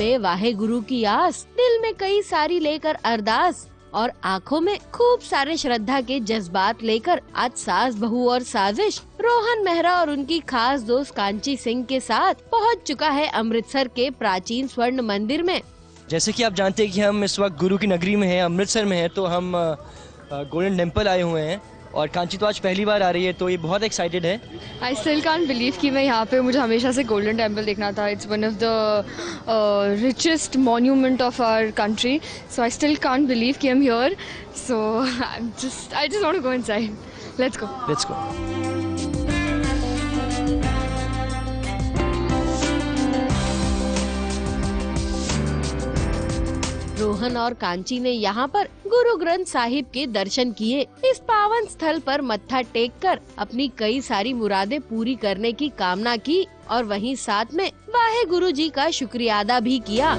में वाहे गुरु की आस, दिल में कई सारी लेकर अरदास और आँखों में खूब सारे श्रद्धा के जज्बात लेकर आज सास बहू और साजिश रोहन मेहरा और उनकी खास दोस्त कांची सिंह के साथ पहुंच चुका है अमृतसर के प्राचीन स्वर्ण मंदिर में। जैसे कि आप जानते हैं कि हम इस वक्त गुरु की नगरी में हैं, अमृतसर में हैं, तो हम गोल्डन टेम्पल आए हुए हैं और कांची तो आज पहली बार आ रही है, तो ये बहुत एक्साइटेड है। आई स्टिल कांट बिलीव कि मैं यहाँ पे, मुझे हमेशा से गोल्डन टेम्पल देखना था। It's one of the richest monument of our country, so I still can't believe कि I am here. So I just want to go inside. Let's go. Rohan और कांची ने यहाँ पर गुरु ग्रंथ साहिब के दर्शन किए। इस पावन स्थल पर मत्था टेक कर अपनी कई सारी मुरादें पूरी करने की कामना की और वहीं साथ में वाहे गुरु जी का शुक्रिया अदा भी किया।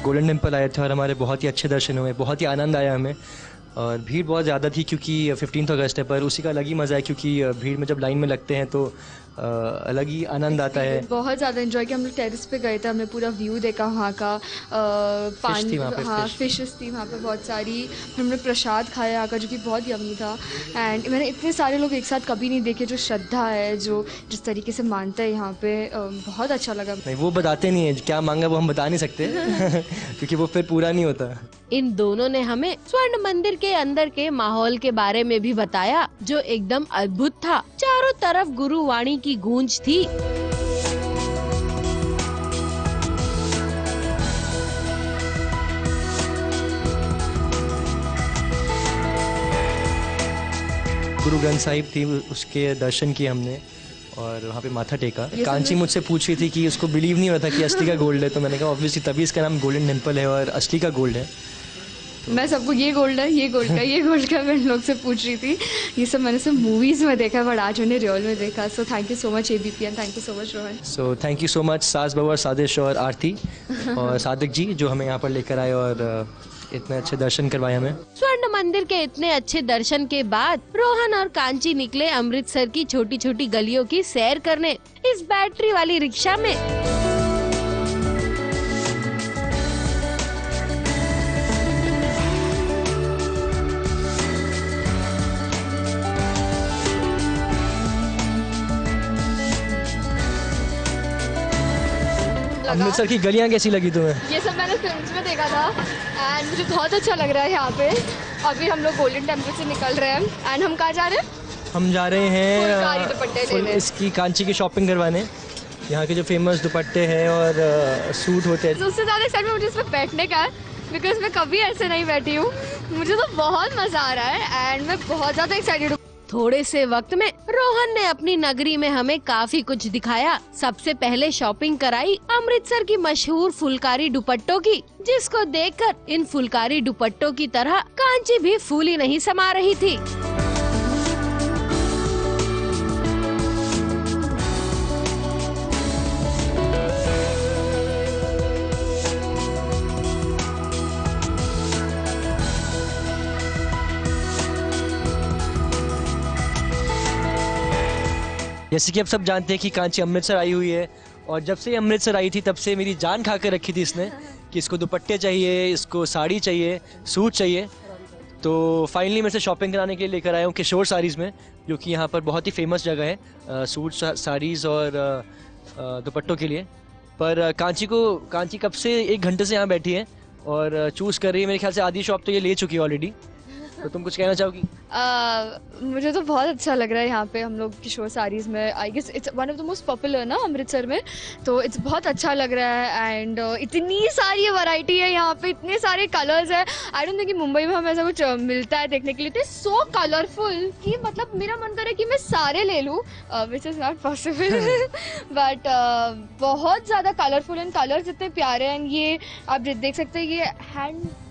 गोल्डन टेम्पल आए थे और हमारे बहुत ही अच्छे दर्शन हुए, बहुत ही आनंद आया हमें। और भीड़ बहुत ज़्यादा थी क्योंकि 15 अगस्त है, पर उसी का अलग ही मज़ा है क्योंकि भीड़ में जब लाइन में लगते हैं तो अलग ही आनंद आता है। बहुत ज़्यादा एंजॉय किया। हम लोग टेरेस पे गए थे, हमने पूरा व्यू देखा वहाँ का। पानी, हाँ फिशेस थी वहाँ पे बहुत सारी। हमने प्रसाद खाया यहाँ का जो कि बहुत यम्मी था। एंड मैंने इतने सारे लोग एक साथ कभी नहीं देखे, जो श्रद्धा है, जो जिस तरीके से मानते हैं यहाँ पे, बहुत अच्छा लगा। नहीं, वो बताते नहीं है क्या मांगा, वो हम बता नहीं सकते क्योंकि वो फिर पूरा नहीं होता। इन दोनों ने हमें स्वर्ण मंदिर के अंदर के माहौल के बारे में भी बताया जो एकदम अद्भुत था। चारों तरफ गुरुवाणी की गूंज थी। गुरु ग्रंथ साहिब थी, उसके दर्शन किए हमने और वहाँ पे माथा टेका। कांची मुझसे पूछ रही थी कि उसको बिलीव नहीं हो रहा था कि असली का गोल्ड है, तो मैंने कहा ऑब्वियसली तभी इसका नाम गोल्डन टेम्पल है और असली का गोल्ड है। मैं सबको ये गोल्ड है, ये गोल्ड का, ये गोल्ड का मैं लोग से पूछ रही थी। ये सब मैंने सिर्फ मूवीज़ में देखा है, बट आज मैंने रियल में देखा। So thank you so much ABP and thank you so much Rohan. So thank you so much सास बहू और सादिश और आरती और सादिक जी जो हमें यहाँ पर लेकर आए और इतने अच्छे दर्शन करवाए हमें। स्वर्ण मंदिर के इतने अच्छे दर्शन के बाद रोहन और कांची निकले अमृतसर की छोटी छोटी गलियों की सैर करने इस बैटरी वाली रिक्शा में। अमृतसर की गलियाँ कैसी लगी तुम्हें? ये सब मैंने फिल्म्स में देखा था एंड मुझे बहुत अच्छा लग रहा है यहाँ पे। अभी हम लोग गोल्डन टेम्पल से निकल रहे हैं एंड हम कहाँ जा रहे हैं? हम जा रहे हैं दुपट्टे लेने, इसकी कांची की शॉपिंग करवाने। यहाँ के जो फेमस दुपट्टे हैं और सूट होते हैं। तो उससे ज़्यादा एक्साइटमेंट मुझे इसमें बैठने का है बिकॉज मैं कभी ऐसे नहीं बैठी हूँ। मुझे तो बहुत मज़ा आ रहा है एंड मैं बहुत ज़्यादा एक्साइटेड हूँ। थोड़े से वक्त में रोहन ने अपनी नगरी में हमें काफी कुछ दिखाया। सबसे पहले शॉपिंग कराई अमृतसर की मशहूर फुलकारी दुपट्टों की, जिसको देखकर इन फुलकारी दुपट्टों की तरह कांची भी फूली नहीं समा रही थी। जैसे कि आप सब जानते हैं कि कांची अमृतसर आई हुई है और जब से अमृतसर आई थी तब से मेरी जान खा कर रखी थी इसने कि इसको दुपट्टे चाहिए, इसको साड़ी चाहिए, सूट चाहिए। तो फाइनली मैं इसे शॉपिंग कराने के लिए लेकर आया हूँ किशोर साड़ीज़ में, जो कि यहाँ पर बहुत ही फेमस जगह है सूट साड़ीज़ और दुपट्टों के लिए। पर कांची कब से 1 घंटे से यहाँ बैठी है और चूज़ कर रही है। मेरे ख्याल से आधी शॉप तो ये ले चुकी है ऑलरेडी। तो तुम कुछ कहना चाहोगी? मुझे तो बहुत अच्छा लग रहा है यहाँ पे हम लोग किशोर साड़ीज़ में। I guess it's one of the most popular ना अमृतसर में, तो इट्स बहुत अच्छा लग रहा है। एंड इतनी सारी वैरायटी है यहाँ पे, इतने सारे कलर्स है। आई डोंट थिंक कि मुंबई में हमें ऐसा कुछ मिलता है देखने के लिए। इट्स सो कलरफुल कि मतलब मेरा मन करे कि मैं सारे ले लूँ, which is not possible but बहुत ज़्यादा कलरफुल एंड कलर्स इतने प्यारे हैं। ये आप देख सकते हैं, ये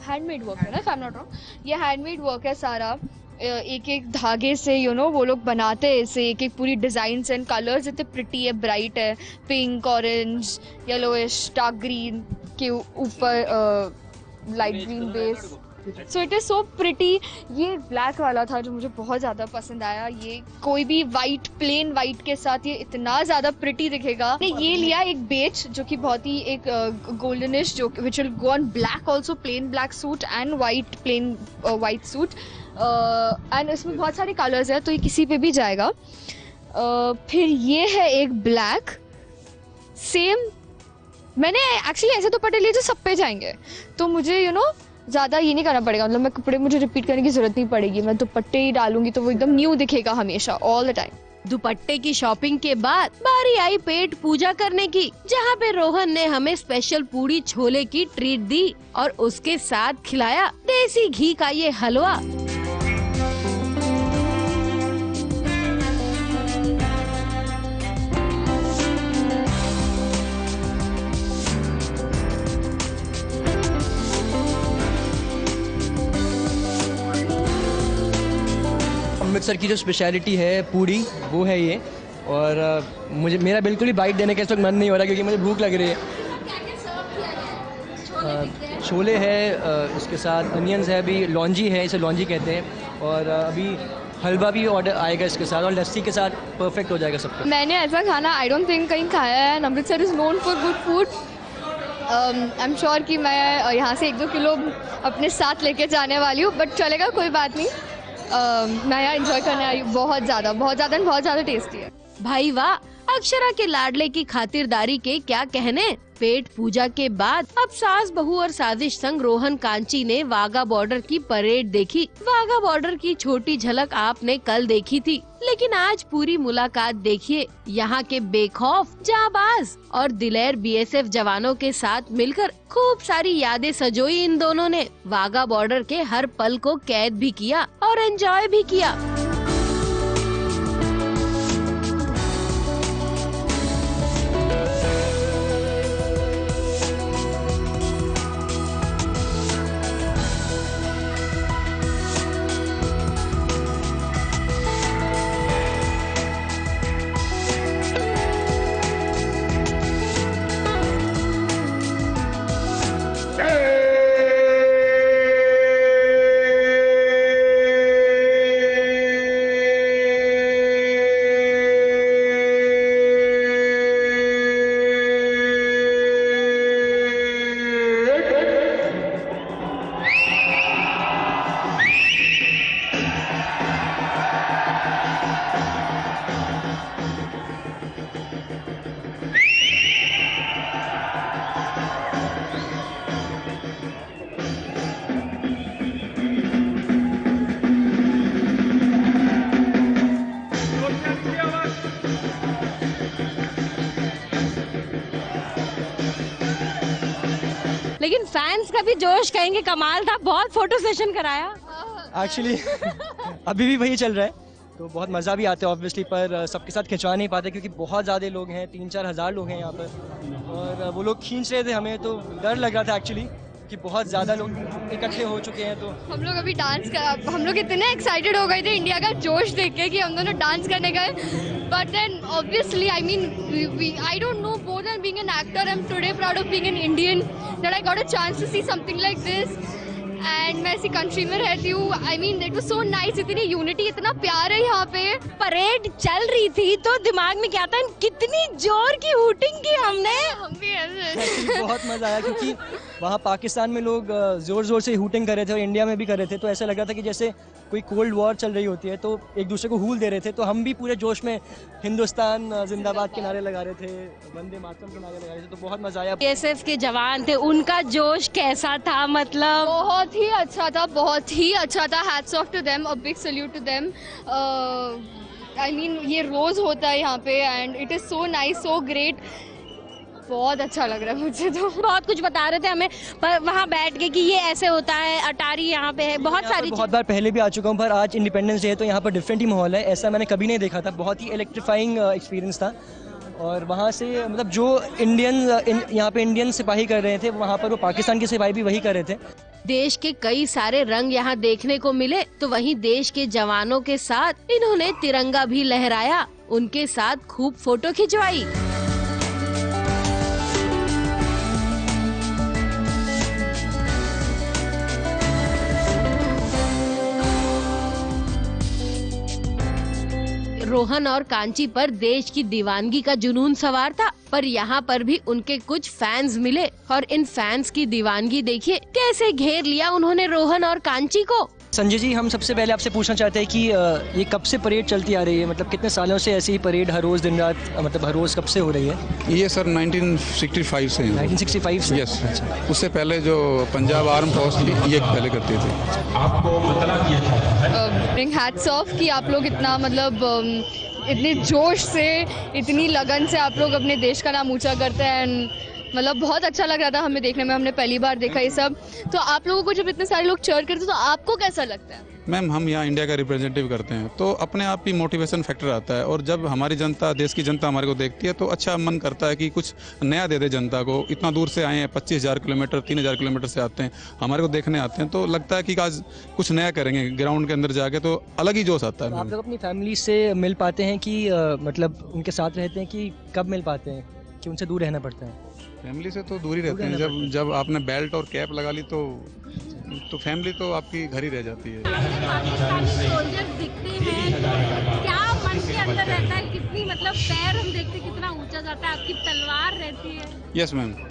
हैंडमेड वर्क है ना, if I am not wrong. ये हैंडमेड वर्क है सारा, एक एक धागे से वो लोग बनाते हैं इसे, एक एक पूरी डिज़ाइंस एंड कलर्स इतने प्रिटी है, ब्राइट है, pink, orange, yellowish, dark green के ऊपर light green base, so it is so pretty. ये ब्लैक वाला था जो मुझे बहुत ज़्यादा पसंद आया। ये कोई भी वाइट, प्लेन वाइट के साथ ये इतना ज़्यादा प्रिटी दिखेगा। मैंने ये लिया एक बेज जो कि बहुत ही एक गोल्डनिश, जो which will go on black also, plain black suit and white, plain white suit, and इसमें बहुत सारे कलर्स हैं तो ये किसी पे भी जाएगा। फिर ये है एक ब्लैक, सेम। मैंने एक्चुअली ऐसे दुपट्टे लिए जो सब पे जाएंगे, तो मुझे ज़्यादा ये नहीं करना पड़ेगा, मतलब मैं कपड़े मुझे रिपीट करने की ज़रूरत नहीं पड़ेगी। मैं दुपट्टे ही डालूंगी तो वो एकदम न्यू दिखेगा हमेशा, ऑल द टाइम। दुपट्टे की शॉपिंग के बाद बारी आई पेट पूजा करने की, जहाँ पे रोहन ने हमें स्पेशल पूड़ी छोले की ट्रीट दी और उसके साथ खिलाया देसी घी का ये हलवा। अमृतसर की जो स्पेशलिटी है पूड़ी, वो है ये। और मेरा बिल्कुल ही बाइट देने का इस वक्त मन नहीं हो रहा क्योंकि मुझे भूख लग रही है। छोले है, उसके साथ अनियंस है, अभी लौंजी है, इसे लौंजी कहते हैं, और अभी हलवा भी ऑर्डर आएगा इसके साथ, और लस्सी के साथ परफेक्ट हो जाएगा सबका। मैंने ऐसा खाना आई डोंट थिंक कहीं खाया है। Amritsar is known for good food. I am sure कि मैं यहाँ से 1-2 किलो अपने साथ लेके जाने वाली हूँ, बट चलेगा, कोई बात नहीं। मैं यहाँ इंजॉय करने आई हूँ बहुत ज़्यादा टेस्टी है। भाई वाह, अक्षरा के लाडले की खातिरदारी के क्या कहने। पेट पूजा के बाद अब सास बहू और साजिश संग रोहन कांची ने वाघा बॉर्डर की परेड देखी। वाघा बॉर्डर की छोटी झलक आपने कल देखी थी, लेकिन आज पूरी मुलाकात देखिए। यहाँ के बेखौफ, जाबाज और दिलेर बीएसएफ जवानों के साथ मिलकर खूब सारी यादें सजोई इन दोनों ने। वाघा बॉर्डर के हर पल को कैद भी किया और एंजॉय भी किया। लेकिन फैंस का भी जोश कहेंगे कमाल था, बहुत फोटो सेशन कराया। एक्चुअली अभी भी वही चल रहा है, तो बहुत मज़ा भी आता है ऑब्वियसली, पर सबके साथ खिंचवा नहीं पाते क्योंकि बहुत ज़्यादा लोग हैं, 3-4 हज़ार लोग हैं यहाँ पर, और वो लोग खींच रहे थे हमें, तो डर लग रहा था एक्चुअली कि बहुत ज़्यादा लोग इकट्ठे हो चुके हैं। तो हम लोग अभी हम लोग इतने एक्साइटेड हो गए थे इंडिया का जोश देख के कि हम दोनों डांस करने गए, but then obviously I mean I don't know, more than being an actor I am today proud of being an Indian, that I got a chance to see something like this. And मैं ऐसी country में रहती हूँ, I mean it was so nice, इतनी unity, इतना प्यार है यहाँ पे। परेड चल रही थी तो दिमाग में क्या था, कितनी जोर की हूटिंग की हमने। हम भी ऐसे बहुत मज़ा आया क्योंकि वहाँ पाकिस्तान में लोग ज़ोर ज़ोर से हूटिंग कर रहे थे और इंडिया में भी कर रहे थे, तो ऐसा लग रहा था कि जैसे कोई कोल्ड वॉर चल रही होती है, तो एक दूसरे को हूल दे रहे थे। तो हम भी पूरे जोश में हिंदुस्तान जिंदाबाद के नारे लगा रहे थे, वंदे मातरम के नारे लगा रहे थे, तो बहुत मज़ा आया। बीएसएफ के जवान थे, उनका जोश कैसा था, मतलब बहुत ही अच्छा था, बहुत ही अच्छा था। Hats off to them, a big salute to them. I mean ये रोज़ होता है यहाँ पे and it is so nice, so great. बहुत अच्छा लग रहा है मुझे तो। बहुत कुछ बता रहे थे हमें पर वहाँ बैठ के कि ये ऐसे होता है, अटारी यहाँ पे है, बहुत सारी बहुत बार पहले भी आ चुका हूँ, पर आज इंडिपेंडेंस डे है तो यहाँ पर डिफरेंट ही माहौल है, ऐसा मैंने कभी नहीं देखा था। बहुत ही इलेक्ट्रीफाइंग एक्सपीरियंस था, और वहाँ से मतलब जो यहाँ पे इंडियन सिपाही कर रहे थे, वहाँ पर वो पाकिस्तान के सिपाही भी वही कर रहे थे। देश के कई सारे रंग यहाँ देखने को मिले, तो वहीं देश के जवानों के साथ इन्होंने तिरंगा भी लहराया, उनके साथ खूब फोटो खिंचवाई। रोहन और कांची पर देश की दीवानगी का जुनून सवार था, पर यहाँ पर भी उनके कुछ फैंस मिले और इन फैंस की दीवानगी देखिए कैसे घेर लिया उन्होंने रोहन और कांची को। संजय जी, हम सबसे पहले आपसे पूछना चाहते हैं कि ये कब से परेड चलती आ रही है, मतलब कितने सालों से ऐसी ही परेड हर रोज़ दिन रात, मतलब हर रोज़ कब से हो रही है? ये सर 1965 से है। 1965 से? यस। उससे पहले जो पंजाब आर्म फोर्स थी ये पहले करती थी। आपको बता दिया था बिग हैट्स ऑफ कि आप लोग इतना मतलब इतने जोश से, इतनी लगन से आप लोग अपने देश का नाम ऊंचा करते हैं। मतलब बहुत अच्छा लग रहा था हमें देखने में, हमने पहली बार देखा ये सब। तो आप लोगों को जब इतने सारे लोग चीयर करते हैं तो आपको कैसा लगता है? मैम, हम यहाँ इंडिया का रिप्रेजेंटेटिव करते हैं तो अपने आप ही मोटिवेशन फैक्टर आता है, और जब हमारी जनता, देश की जनता हमारे को देखती है तो अच्छा मन करता है कि कुछ नया दे दे जनता को। इतना दूर से आए हैं, 25,000 किलोमीटर 3,000 किलोमीटर से आते हैं, हमारे को देखने आते हैं, तो लगता है कि आज कुछ नया करेंगे ग्राउंड के अंदर जाके, तो अलग ही जोश आता है। आप लोग अपनी फैमिली से मिल पाते हैं कि मतलब उनके साथ रहते हैं, कि कब मिल पाते हैं, कि उनसे दूर रहना पड़ता है? फैमिली से तो दूर ही रहते हैं। जब आपने बेल्ट और कैप लगा ली तो फैमिली तो आपकी घर ही रह जाती है। पाकिस्तानी सोल्जर्स दिखते हैं, क्या मन के अंदर रहता है? कितनी मतलब पैर हम देखते कितना ऊंचा जाता है, आपकी तलवार रहती है। Yes ma'am. तो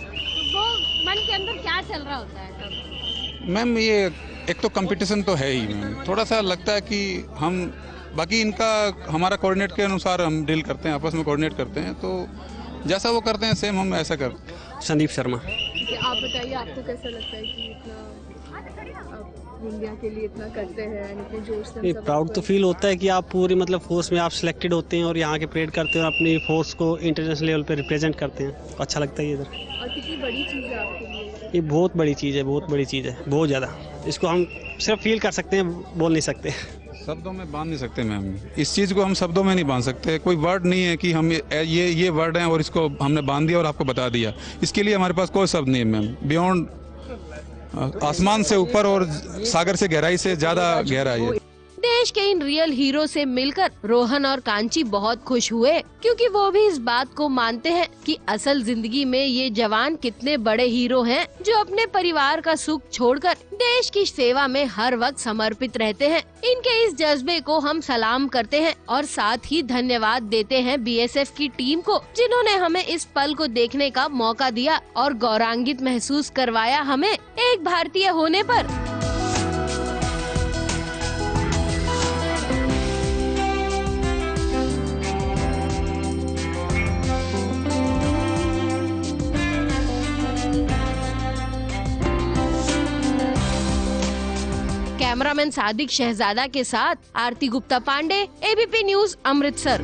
वो मन के अंदर क्या चल रहा होता है तब? मैम, ये एक तो कंपटीशन तो है ही मैम, थोड़ा सा लगता है कि हम बाकी इनका हमारा कोऑर्डिनेट के अनुसार हम डील करते हैं, आपस में कोऑर्डिनेट करते हैं, तो जैसा वो करते हैं सेम हम ऐसा करते हैं। संदीप शर्मा। आप बताइए, आपको कैसा लगता है कि इतना आप इंडिया के लिए इतना करते हैं, इतने जोश से? ये प्राउड तो फील होता है कि आप पूरी मतलब फोर्स में आप सिलेक्टेड होते हैं और यहाँ के परेड करते हैं और अपनी फोर्स को इंटरनेशनल लेवल पे रिप्रेजेंट करते हैं। अच्छा लगता है ये इधर। और कितनी बड़ी चीज़ है आपके लिए? ये बहुत बड़ी चीज़ है, बहुत बड़ी चीज़ है, बहुत ज़्यादा। इसको हम सिर्फ फील कर सकते हैं, बोल नहीं सकते। शब्दों में बांध नहीं सकते मैम, इस चीज़ को हम शब्दों में नहीं बांध सकते। कोई वर्ड नहीं है कि हम ये वर्ड हैं और इसको हमने बांध दिया और आपको बता दिया। इसके लिए हमारे पास कोई शब्द नहीं है मैम। बियॉन्ड आसमान से ऊपर और सागर से गहराई से ज़्यादा गहराई है। देश के इन रियल हीरो से मिलकर रोहन और कांची बहुत खुश हुए, क्योंकि वो भी इस बात को मानते हैं कि असल जिंदगी में ये जवान कितने बड़े हीरो हैं, जो अपने परिवार का सुख छोड़कर देश की सेवा में हर वक्त समर्पित रहते हैं। इनके इस जज्बे को हम सलाम करते हैं और साथ ही धन्यवाद देते हैं बीएसएफ की टीम को, जिन्होंने हमें इस पल को देखने का मौका दिया और गौरवान्वित महसूस करवाया हमें एक भारतीय होने पर। कैमरामैन सादिक शहजादा के साथ आरती गुप्ता पांडे, एबीपी न्यूज, अमृतसर।